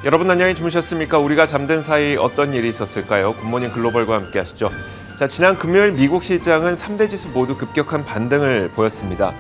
여러분 안녕히 주무셨습니까? 우리가 잠든 사이 어떤 일이 있었을까요? 굿모닝 글로벌과 함께 하시죠. 자, 지난 금요일 미국 시장은 3대 지수 모두 급격한 반등을 보였습니다.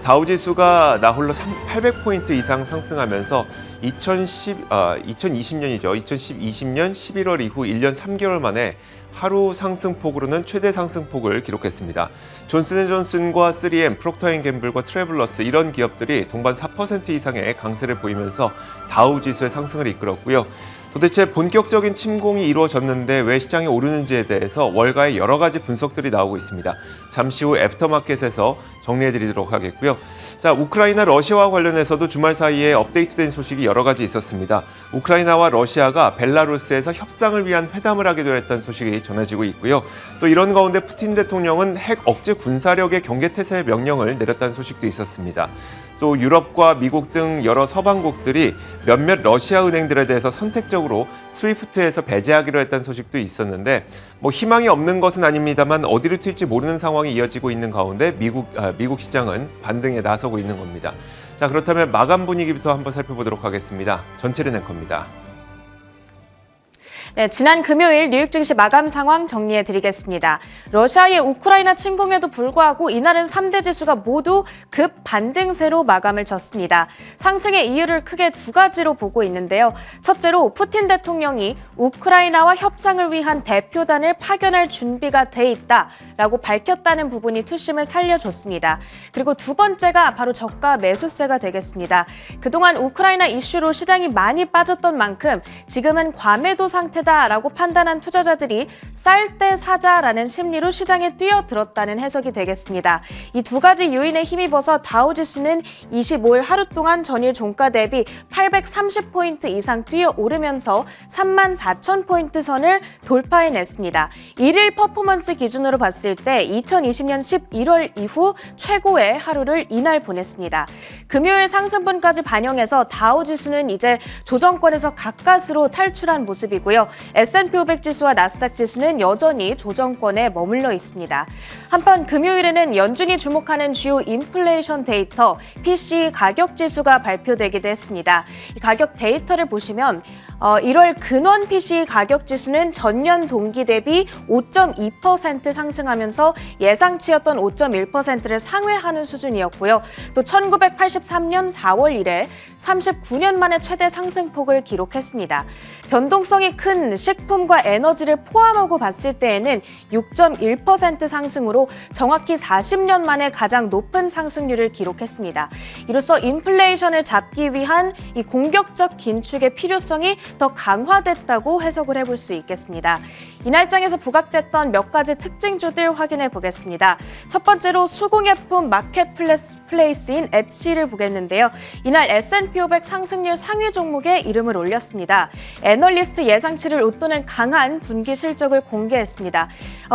다우지수가 나홀로 800포인트 이상 상승하면서 2020년 11월 이후 1년 3개월 만에 하루 상승폭으로는 최대 상승폭을 기록했습니다. 존슨앤존슨과 3M, 프록터앤갬블과 트래블러스 이런 기업들이 동반 4% 이상의 강세를 보이면서 다우지수의 상승을 이끌었고요. 도대체 본격적인 침공이 이루어졌는데 왜 시장이 오르는지에 대해서 월가의 여러 가지 분석들이 나오고 있습니다. 잠시 후 애프터마켓에서 정리해드리도록 하겠고요. 자, 우크라이나 러시아와 관련해서도 주말 사이에 업데이트된 소식이 여러 가지 있었습니다. 우크라이나와 러시아가 벨라루스에서 협상을 위한 회담을 하기로 했다는 소식이 전해지고 있고요. 또 이런 가운데 푸틴 대통령은 핵 억제 군사력의 경계태세 명령을 내렸다는 소식도 있었습니다. 또 유럽과 미국 등 여러 서방국들이 몇몇 러시아 은행들에 대해서 선택적으로 스위프트에서 배제하기로 했다는 소식도 있었는데 희망이 없는 것은 아닙니다만 어디로 튈지 모르는 상황이 이어지고 있는 가운데 미국 시장은 반등에 나서고 있는 겁니다. 자, 그렇다면 마감 분위기부터 한번 살펴보도록 하겠습니다. 전체린 앵커입니다. 네, 지난 금요일 뉴욕 증시 마감 상황 정리해드리겠습니다. 러시아의 우크라이나 침공에도 불구하고 이날은 3대 지수가 모두 급 반등세로 마감을 졌습니다. 상승의 이유를 크게 두 가지로 보고 있는데요. 첫째로 푸틴 대통령이 우크라이나와 협상을 위한 대표단을 파견할 준비가 돼 있다라고 밝혔다는 부분이 투심을 살려줬습니다. 그리고 두 번째가 바로 저가 매수세가 되겠습니다. 그동안 우크라이나 이슈로 시장이 많이 빠졌던 만큼 지금은 과매도 상태다 라고 판단한 투자자들이 쌀 때 사자라는 심리로 시장에 뛰어들었다는 해석이 되겠습니다. 이 두 가지 요인에 힘입어서 다우지수는 25일 하루 동안 전일 종가 대비 830포인트 이상 뛰어오르면서 34,000포인트 선을 돌파해냈습니다. 1일 퍼포먼스 기준으로 봤을 때 2020년 11월 이후 최고의 하루를 이날 보냈습니다. 금요일 상승분까지 반영해서 다우지수는 이제 조정권에서 가까스로 탈출한 모습이고요. S&P 500 지수와 나스닥 지수는 여전히 조정권에 머물러 있습니다. 한편 금요일에는 연준이 주목하는 주요 인플레이션 데이터 PCE 가격 지수가 발표되기도 했습니다. 이 가격 데이터를 보시면 1월 근원 PCE 가격 지수는 전년 동기 대비 5.2% 상승하면서 예상치였던 5.1%를 상회하는 수준이었고요. 또 1983년 4월 이래 39년 만에 최대 상승폭을 기록했습니다. 변동성이 큰 식품과 에너지를 포함하고 봤을 때에는 6.1% 상승으로 정확히 40년 만에 가장 높은 상승률을 기록했습니다. 이로써 인플레이션을 잡기 위한 이 공격적 긴축의 필요성이 더 강화됐다고 해석을 해볼 수 있겠습니다. 이날 장에서 부각됐던 몇 가지 특징주들 확인해 보겠습니다. 첫 번째로 수공예품 마켓플레이스인 엣시를 보겠는데요. 이날 S&P 500 상승률 상위 종목에 이름을 올렸습니다. 애널리스트 예상치를 웃도는 강한 분기 실적을 공개했습니다.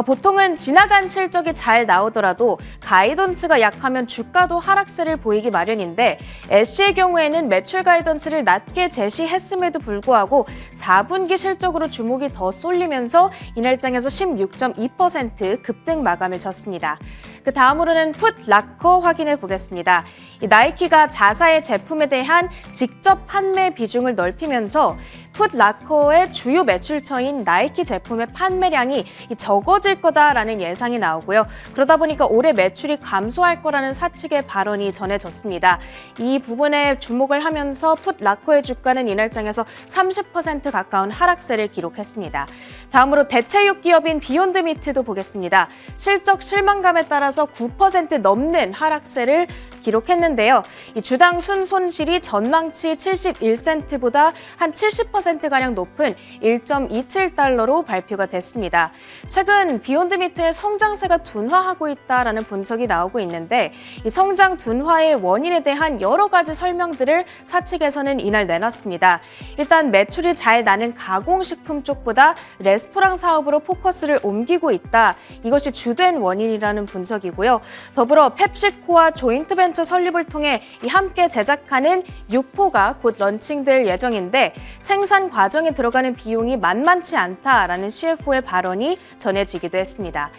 보통은 지나간 실적이 잘 나오더라도 가이던스가 약하면 주가도 하락세를 보이기 마련인데 엣시의 경우에는 매출 가이던스를 낮게 제시했음에도 불구하고 4분기 실적으로 주목이 더 쏠리면서 이날장에서 16.2% 급등 마감을 졌습니다. 그 다음으로는 풋라커 확인해 보겠습니다. 나이키가 자사의 제품에 대한 직접 판매 비중을 넓히면서 풋라커의 주요 매출처인 나이키 제품의 판매량이 적어질 거다라는 예상이 나오고요. 그러다 보니까 올해 매출이 감소할 거라는 사측의 발언이 전해졌습니다. 이 부분에 주목을 하면서 풋라커의 주가는 이날장에서 30% 가까운 하락세를 기록했습니다. 다음으로 대체육 기업인 비욘드미트도 보겠습니다. 실적 실망감에 따라서 9% 넘는 하락세를 기록했는데요. 이 주당 순손실이 전망치 71센트보다 한 70%가량 높은 1.27달러로 발표가 됐습니다. 최근 비욘드미트의 성장세가 둔화하고 있다라는 분석이 나오고 있는데 이 성장 둔화의 원인에 대한 여러 가지 설명들을 사측에서는 이날 내놨습니다. 일단 매출이 잘 나는 가공식품 쪽보다 레스토랑 사업으로 포커스를 옮기고 있다. 이것이 주된 원인이라는 분석이고요. 더불어 펩시코와 조인트벤처 설립을 통해 함께 제작하는 육포가 곧 런칭될 예정인데 생산 과정에 들어가는 비용이 만만치 않다라는 CFO의 발언이 전해지기도 했습니다.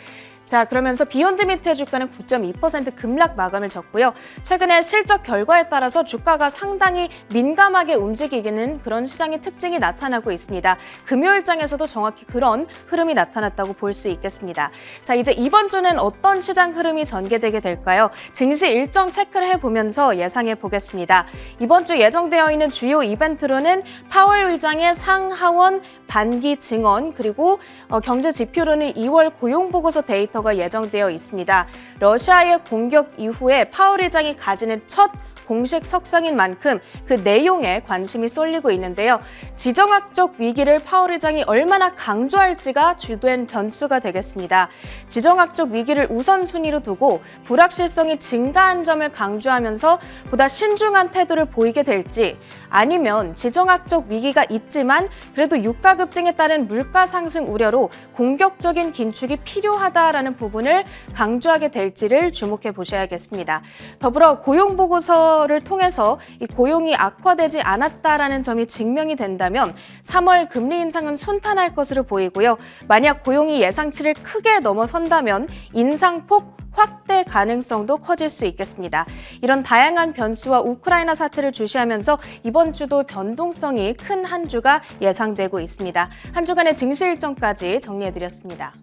자, 그러면서 비욘드미트의 주가는 9.2% 급락 마감을 졌고요. 최근에 실적 결과에 따라서 주가가 상당히 민감하게 움직이는 그런 시장의 특징이 나타나고 있습니다. 금요일장에서도 정확히 그런 흐름이 나타났다고 볼 수 있겠습니다. 자, 이제 이번 주는 어떤 시장 흐름이 전개되게 될까요? 증시 일정 체크를 해보면서 예상해 보겠습니다. 이번 주 예정되어 있는 주요 이벤트로는 파월 의장의 상하원 반기 증언, 그리고 경제 지표로는 2월 고용보고서 데이터가 예정되어 있습니다. 러시아의 공격 이후에 파월 의장이 가지는 첫 공식 석상인 만큼 그 내용에 관심이 쏠리고 있는데요. 지정학적 위기를 파월 의장이 얼마나 강조할지가 주된 변수가 되겠습니다. 지정학적 위기를 우선순위로 두고 불확실성이 증가한 점을 강조하면서 보다 신중한 태도를 보이게 될지, 아니면 지정학적 위기가 있지만 그래도 유가 급등에 따른 물가 상승 우려로 공격적인 긴축이 필요하다라는 부분을 강조하게 될지를 주목해 보셔야겠습니다. 더불어 고용보고서를 통해서 이 고용이 악화되지 않았다라는 점이 증명이 된다면 3월 금리 인상은 순탄할 것으로 보이고요. 만약 고용이 예상치를 크게 넘어선다면 인상폭 확대 가능성도 커질 수 있겠습니다. 이런 다양한 변수와 우크라이나 사태를 주시하면서 이번 주도 변동성이 큰 한 주가 예상되고 있습니다. 한 주간의 증시 일정까지 정리해드렸습니다.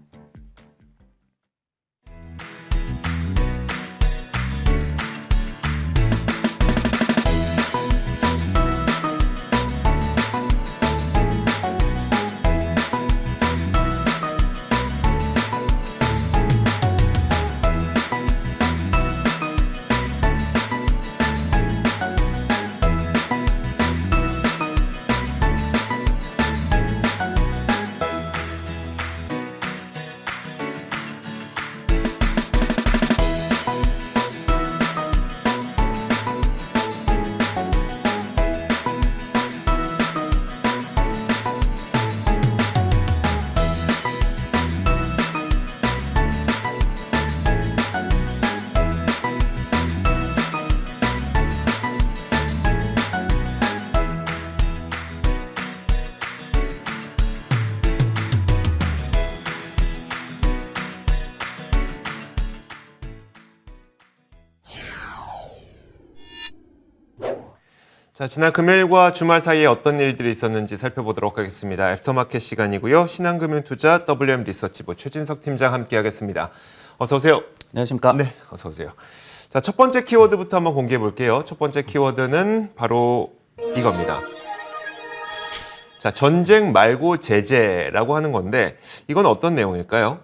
자, 지난 금요일과 주말 사이에 어떤 일들이 있었는지 살펴보도록 하겠습니다. 애프터마켓 시간이고요. 신한금융투자 WM리서치부 최진석 팀장 함께하겠습니다. 어서 오세요. 안녕하십니까. 네, 어서 오세요. 자, 첫 번째 키워드부터 한번 공개해 볼게요. 첫 번째 키워드는 바로 이겁니다. 자, 전쟁 말고 제재라고 하는 건데 이건 어떤 내용일까요?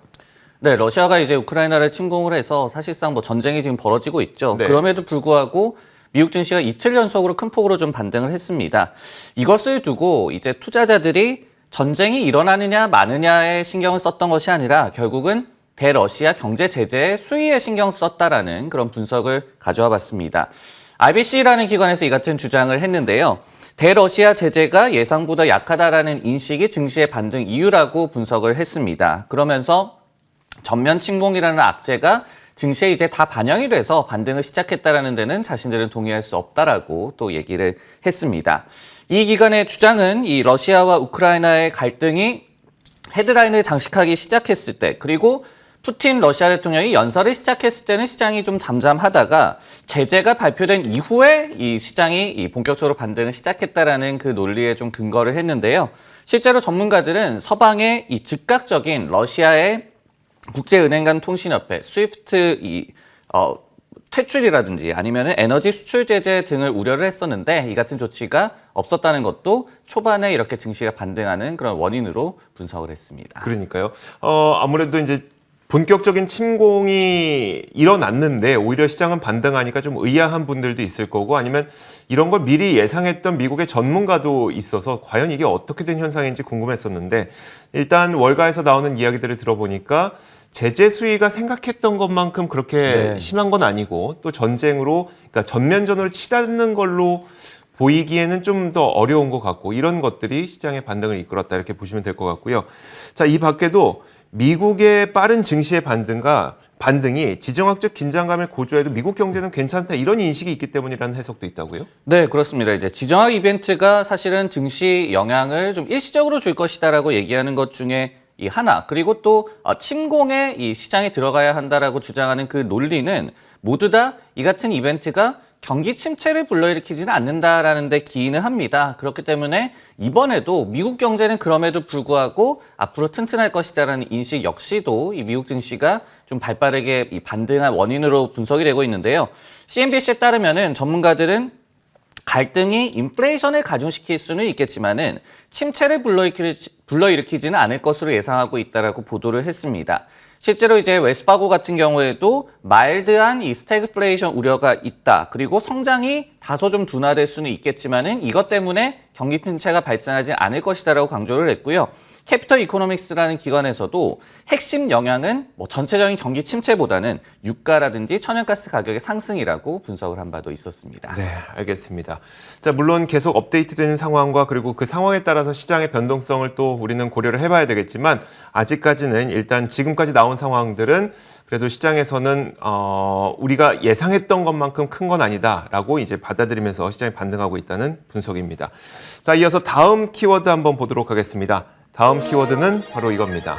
네, 러시아가 이제 우크라이나를 침공을 해서 사실상 뭐 전쟁이 지금 벌어지고 있죠. 네. 그럼에도 불구하고 미국 증시가 이틀 연속으로 큰 폭으로 좀 반등을 했습니다. 이것을 두고 이제 투자자들이 전쟁이 일어나느냐 마느냐에 신경을 썼던 것이 아니라 결국은 대러시아 경제 제재의 수위에 신경 썼다라는 그런 분석을 가져와 봤습니다. RBC라는 기관에서 이 같은 주장을 했는데요. 대러시아 제재가 예상보다 약하다라는 인식이 증시의 반등 이유라고 분석을 했습니다. 그러면서 전면 침공이라는 악재가 증시에 이제 다 반영이 돼서 반등을 시작했다라는 데는 자신들은 동의할 수 없다라고 또 얘기를 했습니다. 이 기관의 주장은 이 러시아와 우크라이나의 갈등이 헤드라인을 장식하기 시작했을 때, 그리고 푸틴 러시아 대통령이 연설을 시작했을 때는 시장이 좀 잠잠하다가 제재가 발표된 이후에 이 시장이 본격적으로 반등을 시작했다라는 그 논리에 좀 근거를 했는데요. 실제로 전문가들은 서방의 이 즉각적인 러시아의 국제은행 간 통신협회 스위프트 퇴출이라든지 아니면 에너지 수출 제재 등을 우려를 했었는데 이 같은 조치가 없었다는 것도 초반에 이렇게 증시가 반등하는 그런 원인으로 분석을 했습니다. 그러니까요. 아무래도 이제 본격적인 침공이 일어났는데 오히려 시장은 반등하니까 좀 의아한 분들도 있을 거고, 아니면 이런 걸 미리 예상했던 미국의 전문가도 있어서 과연 이게 어떻게 된 현상인지 궁금했었는데, 일단 월가에서 나오는 이야기들을 들어보니까 제재 수위가 생각했던 것만큼 그렇게 심한 건 아니고, 또 전쟁으로, 그러니까 전면전으로 치닫는 걸로 보이기에는 좀 더 어려운 것 같고, 이런 것들이 시장의 반등을 이끌었다 이렇게 보시면 될 것 같고요. 자, 이 밖에도 미국의 빠른 증시의 반등이 지정학적 긴장감을 고조해도 미국 경제는 괜찮다 이런 인식이 있기 때문이라는 해석도 있다고요? 네, 그렇습니다. 이제 지정학 이벤트가 사실은 증시 영향을 좀 일시적으로 줄 것이다라고 얘기하는 것 중에 이 하나, 그리고 또 침공에 이 시장에 들어가야 한다라고 주장하는 그 논리는 모두 다 이 같은 이벤트가 경기 침체를 불러일으키지는 않는다라는 데 기인을 합니다. 그렇기 때문에 이번에도 미국 경제는 그럼에도 불구하고 앞으로 튼튼할 것이다라는 인식 역시도 이 미국 증시가 좀 발빠르게 이 반등한 원인으로 분석이 되고 있는데요. CNBC에 따르면은 전문가들은 갈등이 인플레이션을 가중시킬 수는 있겠지만은 침체를 불러일으키지는 않을 것으로 예상하고 있다라고 보도를 했습니다. 실제로 이제 웰스파고 같은 경우에도 마일드한 이 스태그플레이션 우려가 있다. 그리고 성장이 다소 좀 둔화될 수는 있겠지만은 이것 때문에 경기 침체가 발생하지 않을 것이다라고 강조를 했고요. 캐피털 이코노믹스라는 기관에서도 핵심 영향은 뭐 전체적인 경기 침체보다는 유가라든지 천연가스 가격의 상승이라고 분석을 한 바도 있었습니다. 네, 알겠습니다. 자, 물론 계속 업데이트되는 상황과 그리고 그 상황에 따라서 시장의 변동성을 또 우리는 고려를 해봐야 되겠지만 아직까지는 일단 지금까지 나온 상황들은 그래도 시장에서는 우리가 예상했던 것만큼 큰 건 아니다라고 이제 받아들이면서 시장이 반등하고 있다는 분석입니다. 자, 이어서 다음 키워드 한번 보도록 하겠습니다. 다음 키워드는 바로 이겁니다.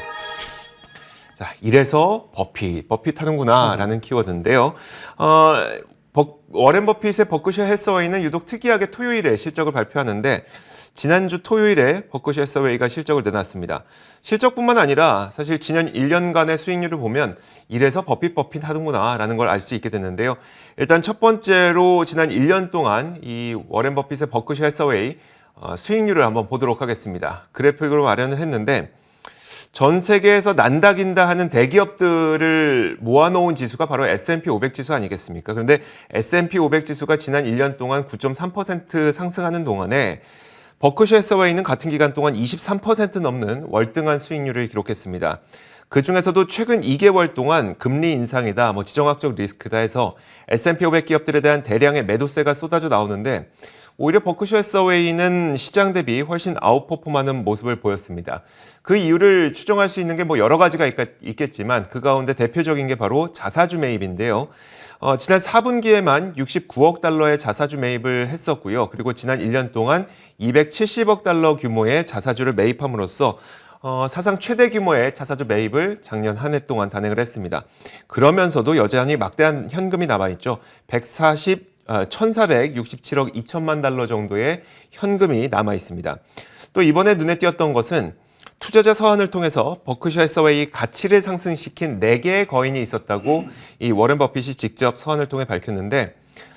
자, 이래서 버핏 하는구나라는 키워드인데요. 워렌 버핏의 버크셔 해서웨이는 유독 특이하게 토요일에 실적을 발표하는데 지난주 토요일에 버크셔 해서웨이가 실적을 내놨습니다. 실적뿐만 아니라 사실 지난 1년간의 수익률을 보면 이래서 버핏 하는구나라는 걸 알 수 있게 됐는데요. 일단 첫 번째로 지난 1년 동안 이 워렌 버핏의 버크셔 해서웨이 수익률을 한번 보도록 하겠습니다. 그래픽으로 마련을 했는데 전 세계에서 난다긴다 하는 대기업들을 모아놓은 지수가 바로 S&P 500 지수 아니겠습니까? 그런데 S&P 500 지수가 지난 1년 동안 9.3% 상승하는 동안에 버크셔 해서웨이는 같은 기간 동안 23% 넘는 월등한 수익률을 기록했습니다. 그중에서도 최근 2개월 동안 금리 인상이다, 지정학적 리스크다 해서 S&P 500 기업들에 대한 대량의 매도세가 쏟아져 나오는데 오히려 버크셔 해서웨이는 시장 대비 훨씬 아웃퍼폼하는 모습을 보였습니다. 그 이유를 추정할 수 있는 게 여러 가지가 있겠지만 그 가운데 대표적인 게 바로 자사주 매입인데요. 지난 4분기에만 69억 달러의 자사주 매입을 했었고요. 그리고 지난 1년 동안 270억 달러 규모의 자사주를 매입함으로써 사상 최대 규모의 자사주 매입을 작년 한 해 동안 단행을 했습니다. 그러면서도 여전히 막대한 현금이 남아있죠. 1,467억 2천만 달러 정도의 현금이 남아 있습니다. 또 이번에 눈에 띄었던 것은 투자자 서한을 통해서 버크셔 해서웨이 가치를 상승시킨 4개의 거인이 있었다고 이 워렌 버핏이 직접 서한을 통해 밝혔는데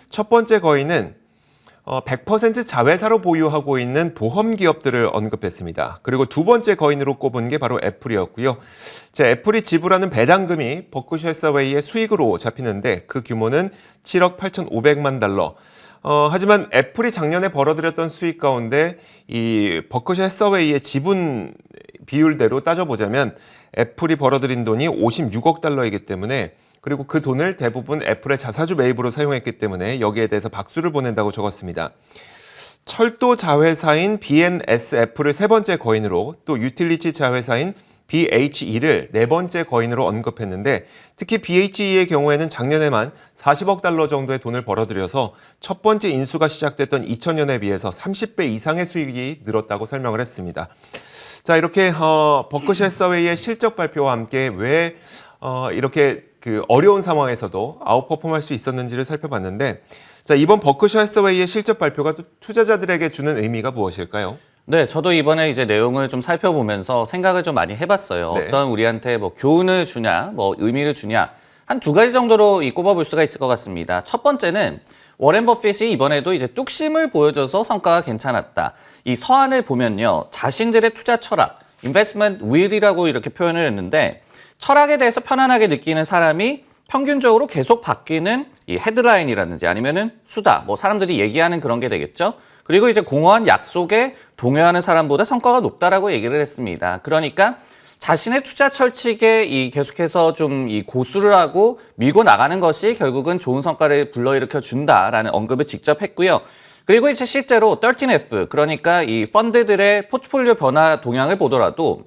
첫 번째 거인은 100% 자회사로 보유하고 있는 보험 기업들을 언급했습니다. 그리고 두 번째 거인으로 꼽은 게 바로 애플이었고요. 애플이 지불하는 배당금이 버크셔 해서웨이의 수익으로 잡히는데 그 규모는 7억 8,500만 달러. 하지만 애플이 작년에 벌어들였던 수익 가운데 이 버크셔 해서웨이의 지분 비율대로 따져보자면 애플이 벌어들인 돈이 56억 달러이기 때문에 그리고 그 돈을 대부분 애플의 자사주 매입으로 사용했기 때문에 여기에 대해서 박수를 보낸다고 적었습니다. 철도 자회사인 B&SF를 세 번째 거인으로 또 유틸리티 자회사인 BHE를 네 번째 거인으로 언급했는데 특히 BHE의 경우에는 작년에만 40억 달러 정도의 돈을 벌어들여서 첫 번째 인수가 시작됐던 2000년에 비해서 30배 이상의 수익이 늘었다고 설명을 했습니다. 자, 이렇게 버크셔 해서웨이의 실적 발표와 함께 왜 이렇게 어려운 상황에서도 아웃퍼폼할 수 있었는지를 살펴봤는데 자, 이번 버크셔 해서웨이의 실적 발표가 또 투자자들에게 주는 의미가 무엇일까요? 네, 저도 이번에 이제 내용을 좀 살펴보면서 생각을 좀 많이 해봤어요. 네. 어떤 우리한테 교훈을 주냐, 의미를 주냐, 한 두 가지 정도로 꼽아볼 수가 있을 것 같습니다. 첫 번째는 워렌 버핏이 이번에도 이제 뚝심을 보여줘서 성과가 괜찮았다. 이 서한을 보면요, 자신들의 투자 철학, investment will이라고 이렇게 표현을 했는데 철학에 대해서 편안하게 느끼는 사람이 평균적으로 계속 바뀌는 이 헤드라인이라든지 아니면은 수다, 사람들이 얘기하는 그런 게 되겠죠. 그리고 이제 공허한 약속에 동요하는 사람보다 성과가 높다라고 얘기를 했습니다. 그러니까 자신의 투자 철칙에 계속해서 좀 고수를 하고 밀고 나가는 것이 결국은 좋은 성과를 불러일으켜 준다라는 언급을 직접 했고요. 그리고 이제 실제로 13F, 그러니까 이 펀드들의 포트폴리오 변화 동향을 보더라도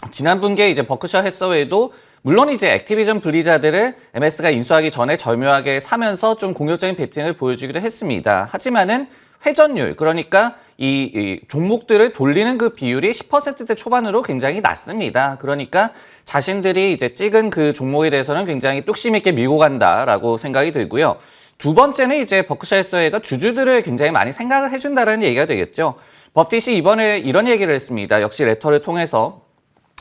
지난 분기에 이제 버크셔 해서웨이도 물론 이제 액티비전 블리자드를 MS가 인수하기 전에 절묘하게 사면서 좀 공격적인 배팅을 보여주기도 했습니다. 하지만은 회전율, 그러니까 이 종목들을 돌리는 그 비율이 10%대 초반으로 굉장히 낮습니다. 그러니까 자신들이 이제 찍은 그 종목에 대해서는 굉장히 뚝심 있게 밀고 간다라고 생각이 들고요. 두 번째는 이제 버크셔 해서웨이가 주주들을 굉장히 많이 생각을 해준다는 얘기가 되겠죠. 버핏이 이번에 이런 얘기를 했습니다. 역시 레터를 통해서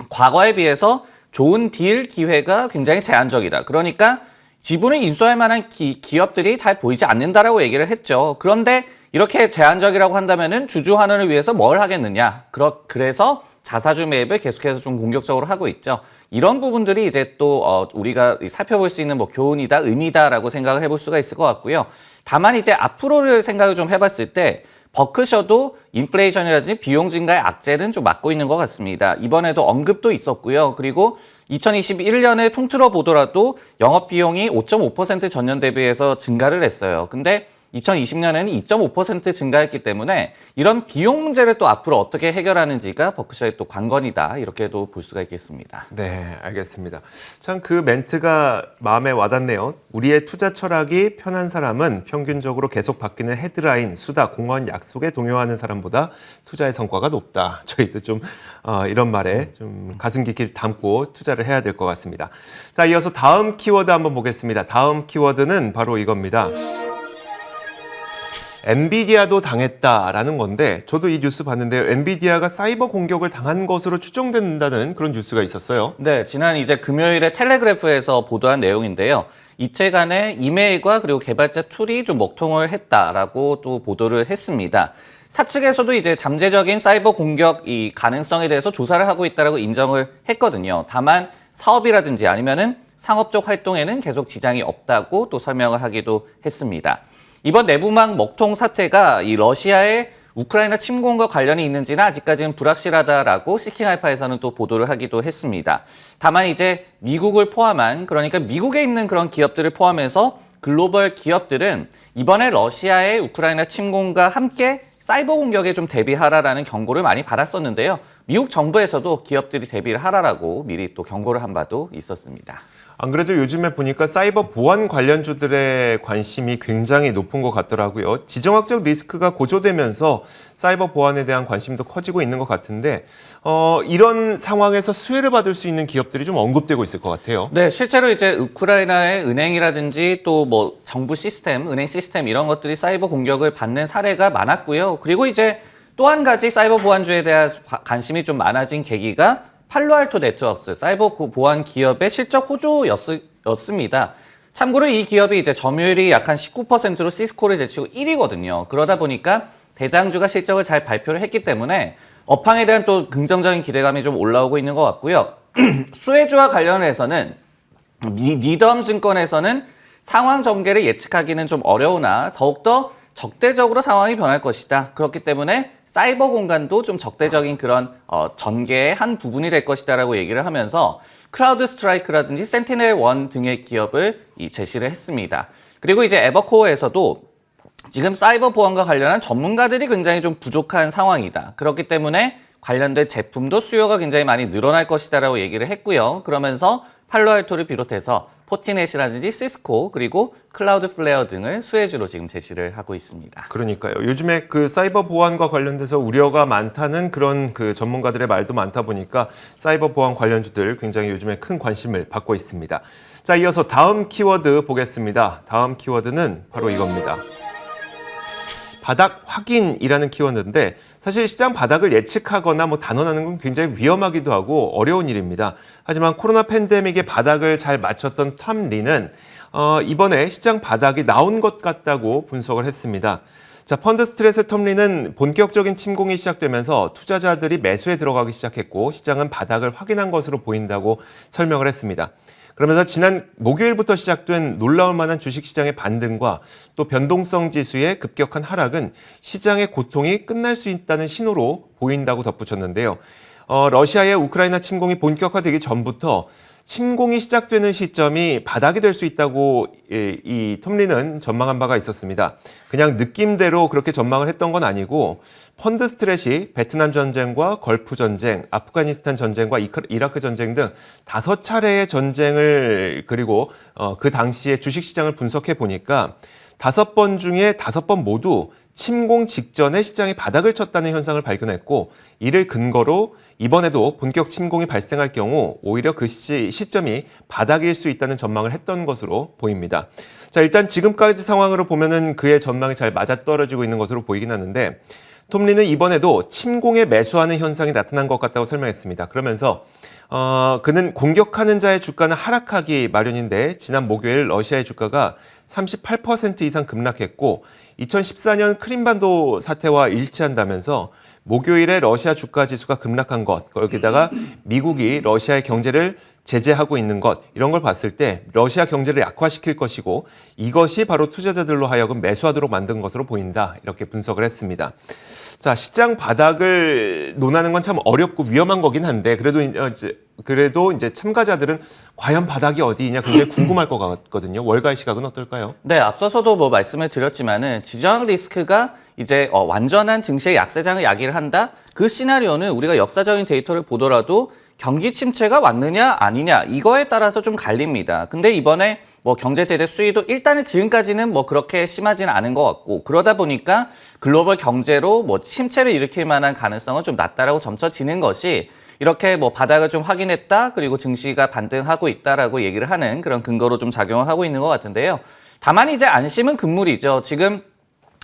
과거에 비해서 좋은 딜 기회가 굉장히 제한적이다. 그러니까 지분을 인수할 만한 기업들이 잘 보이지 않는다라고 얘기를 했죠. 그런데 이렇게 제한적이라고 한다면은 주주 환원을 위해서 뭘 하겠느냐. 그래서 자사주 매입을 계속해서 좀 공격적으로 하고 있죠. 이런 부분들이 이제 또 우리가 살펴볼 수 있는 뭐 교훈이다, 의미다라고 생각을 해볼 수가 있을 것 같고요. 다만 이제 앞으로를 생각을 좀 해봤을 때 버크셔도 인플레이션이라든지 비용 증가의 악재는 좀 맞고 있는 것 같습니다. 이번에도 언급도 있었고요. 그리고 2021년을 통틀어 보더라도 영업비용이 5.5% 전년 대비해서 증가를 했어요. 근데 2020년에는 2.5% 증가했기 때문에 이런 비용 문제를 또 앞으로 어떻게 해결하는지가 버크셔의 또 관건이다. 이렇게도 볼 수가 있겠습니다. 네, 알겠습니다. 참 그 멘트가 마음에 와닿네요. 우리의 투자 철학이 편한 사람은 평균적으로 계속 바뀌는 헤드라인, 수다, 공헌, 약속에 동요하는 사람보다 투자의 성과가 높다. 저희도 좀 이런 말에 좀 가슴 깊이 담고 투자를 해야 될 것 같습니다. 자, 이어서 다음 키워드 한번 보겠습니다. 다음 키워드는 바로 이겁니다. 엔비디아도 당했다라는 건데 저도 이 뉴스 봤는데요. 엔비디아가 사이버 공격을 당한 것으로 추정된다는 그런 뉴스가 있었어요. 네, 지난 이제 금요일에 텔레그래프에서 보도한 내용인데요. 이틀간의 이메일과 그리고 개발자 툴이 좀 먹통을 했다라고 또 보도를 했습니다. 사측에서도 이제 잠재적인 사이버 공격 이 가능성에 대해서 조사를 하고 있다라고 인정을 했거든요. 다만 사업이라든지 아니면은 상업적 활동에는 계속 지장이 없다고 또 설명을 하기도 했습니다. 이번 내부망 먹통 사태가 이 러시아의 우크라이나 침공과 관련이 있는지는 아직까지는 불확실하다라고 시킹알파에서는 또 보도를 하기도 했습니다. 다만 이제 미국을 포함한, 그러니까 미국에 있는 그런 기업들을 포함해서 글로벌 기업들은 이번에 러시아의 우크라이나 침공과 함께 사이버 공격에 좀 대비하라라는 경고를 많이 받았었는데요. 미국 정부에서도 기업들이 대비를 하라라고 미리 또 경고를 한 바도 있었습니다. 안 그래도 요즘에 보니까 사이버 보안 관련주들의 관심이 굉장히 높은 것 같더라고요. 지정학적 리스크가 고조되면서 사이버 보안에 대한 관심도 커지고 있는 것 같은데 이런 상황에서 수혜를 받을 수 있는 기업들이 좀 언급되고 있을 것 같아요. 네, 실제로 이제 우크라이나의 은행이라든지 또 뭐 정부 시스템, 은행 시스템 이런 것들이 사이버 공격을 받는 사례가 많았고요. 그리고 이제 또 한 가지 사이버 보안주에 대한 관심이 좀 많아진 계기가 팔로알토 네트워크스, 사이버 보안 기업의 실적 호조였습니다. 참고로 이 기업이 이제 점유율이 약 한 19%로 시스코를 제치고 1위거든요. 그러다 보니까 대장주가 실적을 잘 발표를 했기 때문에 업황에 대한 또 긍정적인 기대감이 좀 올라오고 있는 것 같고요. 수혜주와 관련해서는 니덤 증권에서는 상황 전개를 예측하기는 좀 어려우나 더욱더 적대적으로 상황이 변할 것이다. 그렇기 때문에 사이버 공간도 좀 적대적인 그런 전개의 한 부분이 될 것이다라고 얘기를 하면서 크라우드 스트라이크라든지 센티넬1 등의 기업을 제시를 했습니다. 그리고 이제 에버코어에서도 지금 사이버 보안과 관련한 전문가들이 굉장히 좀 부족한 상황이다. 그렇기 때문에 관련된 제품도 수요가 굉장히 많이 늘어날 것이다라고 얘기를 했고요. 그러면서 팔로알토를 비롯해서 포티넷이라든지 시스코 그리고 클라우드 플레어 등을 수혜주로 지금 제시를 하고 있습니다. 그러니까요. 요즘에 그 사이버 보안과 관련돼서 우려가 많다는 그런 그 전문가들의 말도 많다 보니까 사이버 보안 관련주들 굉장히 요즘에 큰 관심을 받고 있습니다. 자, 이어서 다음 키워드 보겠습니다. 다음 키워드는 바로 이겁니다. 바닥 확인이라는 키워드인데 사실 시장 바닥을 예측하거나 단언하는 건 굉장히 위험하기도 하고 어려운 일입니다. 하지만 코로나 팬데믹의 바닥을 잘 맞췄던 탐 리는 이번에 시장 바닥이 나온 것 같다고 분석을 했습니다. 자, 펀드 스트레스 텀 리는 본격적인 침공이 시작되면서 투자자들이 매수에 들어가기 시작했고 시장은 바닥을 확인한 것으로 보인다고 설명을 했습니다. 그러면서 지난 목요일부터 시작된 놀라울 만한 주식시장의 반등과 또 변동성 지수의 급격한 하락은 시장의 고통이 끝날 수 있다는 신호로 보인다고 덧붙였는데요. 러시아의 우크라이나 침공이 본격화되기 전부터 침공이 시작되는 시점이 바닥이 될 수 있다고 이 톰리는 전망한 바가 있었습니다. 그냥 느낌대로 그렇게 전망을 했던 건 아니고 펀드 스트레시 베트남 전쟁과 걸프 전쟁, 아프가니스탄 전쟁과 이라크 전쟁 등 5차례의 전쟁을 그리고 그 당시의 주식시장을 분석해 보니까 5번 중에 5번 모두 침공 직전에 시장이 바닥을 쳤다는 현상을 발견했고 이를 근거로 이번에도 본격 침공이 발생할 경우 오히려 그 시점이 바닥일 수 있다는 전망을 했던 것으로 보입니다. 자, 일단 지금까지 상황으로 보면은 그의 전망이 잘 맞아떨어지고 있는 것으로 보이긴 하는데 톰리는 이번에도 침공에 매수하는 현상이 나타난 것 같다고 설명했습니다. 그러면서 그는 공격하는 자의 주가는 하락하기 마련인데 지난 목요일 러시아의 주가가 38% 이상 급락했고 2014년 크림반도 사태와 일치한다면서 목요일에 러시아 주가 지수가 급락한 것, 거기다가 미국이 러시아의 경제를 제재하고 있는 것, 이런 걸 봤을 때 러시아 경제를 약화시킬 것이고 이것이 바로 투자자들로 하여금 매수하도록 만든 것으로 보인다. 이렇게 분석을 했습니다. 자, 시장 바닥을 논하는 건 참 어렵고 위험한 거긴 한데 그래도 이제 참가자들은 과연 바닥이 어디이냐 굉장히 궁금할 것 같거든요. 월가의 시각은 어떨까요? 네, 앞서서도 뭐 말씀을 드렸지만은 지정 리스크가 이제 완전한 증시의 약세장을 야기를 한다. 그 시나리오는 우리가 역사적인 데이터를 보더라도 경기 침체가 왔느냐 아니냐 이거에 따라서 좀 갈립니다. 근데 이번에 뭐 경제 제재 수위도 일단은 지금까지는 뭐 그렇게 심하지는 않은 것 같고 그러다 보니까 글로벌 경제로 뭐 침체를 일으킬 만한 가능성은 좀 낮다라고 점쳐지는 것이 이렇게 뭐 바닥을 좀 확인했다 그리고 증시가 반등하고 있다라고 얘기를 하는 그런 근거로 좀 작용을 하고 있는 것 같은데요. 다만 이제 안심은 금물이죠. 지금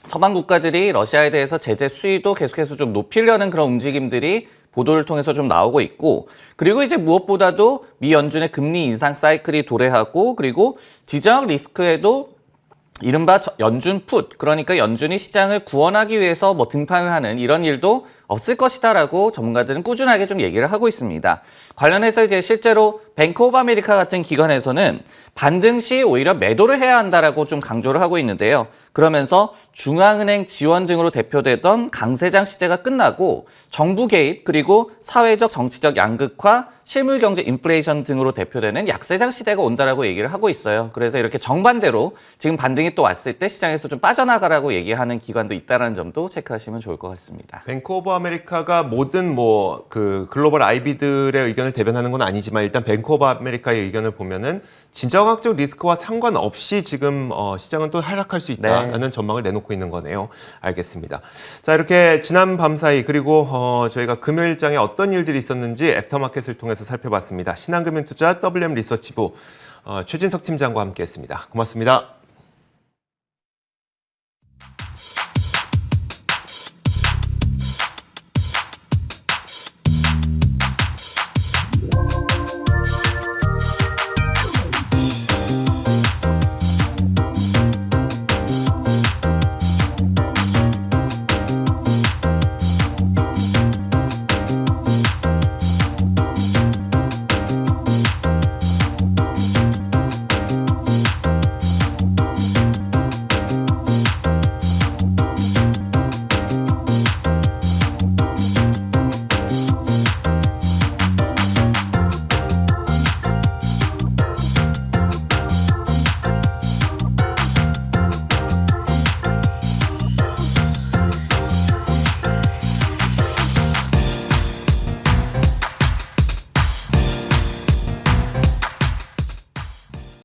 서방 국가들이 러시아에 대해서 제재 수위도 계속해서 좀 높이려는 그런 움직임들이 보도를 통해서 좀 나오고 있고 그리고 이제 무엇보다도 미 연준의 금리 인상 사이클이 도래하고 그리고 지정학 리스크에도 이른바 연준 풋, 그러니까 연준이 시장을 구원하기 위해서 뭐 등판을 하는 이런 일도 없을 것이다라고 전문가들은 꾸준하게 좀 얘기를 하고 있습니다. 관련해서 이제 실제로 뱅크 오브 아메리카 같은 기관에서는 반등 시 오히려 매도를 해야 한다라고 좀 강조를 하고 있는데요. 그러면서 중앙은행 지원 등으로 대표되던 강세장 시대가 끝나고 정부 개입 그리고 사회적 정치적 양극화, 실물 경제 인플레이션 등으로 대표되는 약세장 시대가 온다라고 얘기를 하고 있어요. 그래서 이렇게 정반대로 지금 반등이 또 왔을 때 시장에서 좀 빠져나가라고 얘기하는 기관도 있다는 점도 체크하시면 좋을 것 같습니다. 뱅크 오브 아메리카가 모든 뭐 그 글로벌 IB들의 의견을 대변하는 건 아니지만 일단 뱅크 오브 아메리카의 의견을 보면은 진정학적 리스크와 상관없이 지금 시장은 또 하락할 수 있다는 전망을 내놓고 있는 거네요. 알겠습니다. 자, 이렇게 지난 밤 사이 그리고 저희가 금요일장에 어떤 일들이 있었는지 애프터마켓을 통해서 살펴봤습니다. 신한금융투자 WM 리서치부 최진석 팀장과 함께했습니다. 고맙습니다.